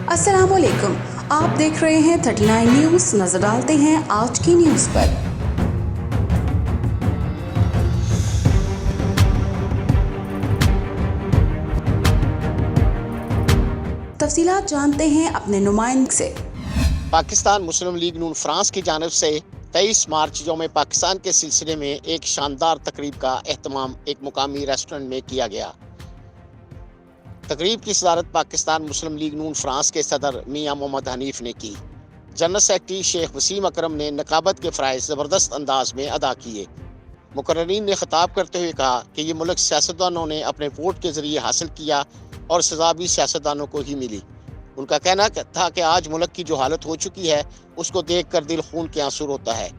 अस्सलाम वालेकुम, आप देख रहे हैं 39 न्यूज़। नजर डालते हैं आज की न्यूज़ पर। तफसीलात जानते हैं अपने नुमाइंदे से। पाकिस्तान मुस्लिम लीग नून फ्रांस की जानिब से 23 मार्च यौम पाकिस्तान के सिलसिले में एक शानदार तकरीब का एहतमाम एक मुकामी रेस्टोरेंट में किया गया। तकरीब की सदारत पाकिस्तान मुस्लिम लीग नून फ्रांस के सदर मियां मोहम्मद हनीफ ने की। जनरल सेक्रेटरी शेख वसीम अकरम ने नकाबत के फ़राइज़ ज़बरदस्त अंदाज में अदा किए। मुकर्ररीन ने खिताब करते हुए कहा कि ये मुल्क सियासतदानों ने अपने वोट के ज़रिए हासिल किया और सज़ा भी सियासतदानों को ही मिली। उनका कहना था कि आज मुल्क की जो हालत हो चुकी है उसको देख कर दिल खून के आंसू रोता है।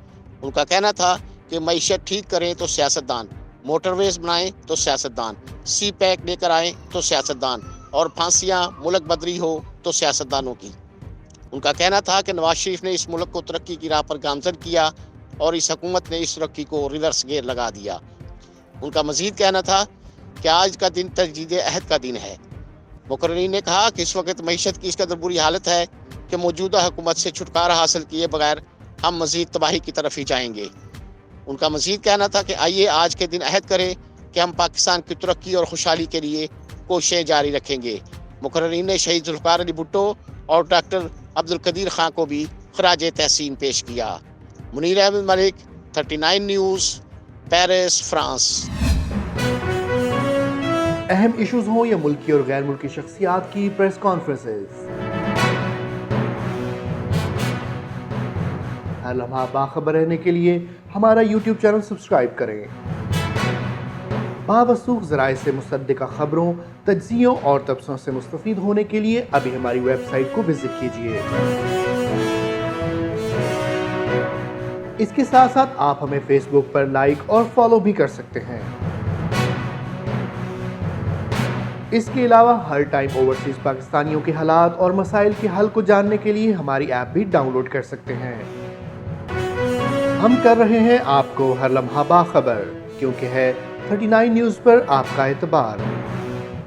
उनका कहना था कि मईशत ठीक करें तो सियासतदान, मोटरवेज बनाएं तो सियासतदान, सी पैक लेकर आएँ तो सियासतदान, और फांसियाँ मुल्क बदरी हो तो सियासतदानों की। उनका कहना था कि नवाज शरीफ ने इस मुल्क को तरक्की की राह पर गामजन किया और इस हुकूमत ने इस तरक्की को रिवर्स गेयर लगा दिया। उनका मजीद कहना था कि आज का दिन तजदीद अहद का दिन है। मुकर्ररीन ने कहा कि इस वक्त मईशत की इस कदर बुरी हालत है कि मौजूदा हुकूमत से छुटकारा हासिल किए बगैर हम मजीद तबाही की तरफ ही जाएंगे। उनका मजीद कहना था कि आइए आज के दिन अहद करें कि हम पाकिस्तान की तरक्की और खुशहाली के लिए कोशिशें जारी रखेंगे। मुकर्ररीन ने शहीद जुल्फ़िकार अली भुट्टो और डॉक्टर अब्दुल कदीर खां को भी खराज तहसीन पेश किया। Munir Ahmed Malik, 39 news, Paris, France. अहम इश्यूज हों या मुल्की और गैर मुल्की शख्सियात की प्रेस कॉन्फ्रेंसेस, हर लम्हा बाखबर रहने के लिए हमारा YouTube चैनल सब्सक्राइब करें। बावसूख ज़राए से मुसद्दिक़ा खबरों, तज्ज़ियों और तबसरों से मुस्तफ़ीद होने के लिए अभी हमारी वेबसाइट को विजिट कीजिए। इसके साथ साथ आप हमें फेसबुक पर लाइक और फॉलो भी कर सकते हैं। इसके अलावा हर टाइम ओवरसीज़ पाकिस्तानियों के हालात और मसाइल के हल को जानने के लिए हमारी ऐप भी डाउनलोड कर सकते हैं। हम कर रहे हैं आपको हर लम्हा बाखबर, क्योंकि है 39 न्यूज़ पर आपका एतबार।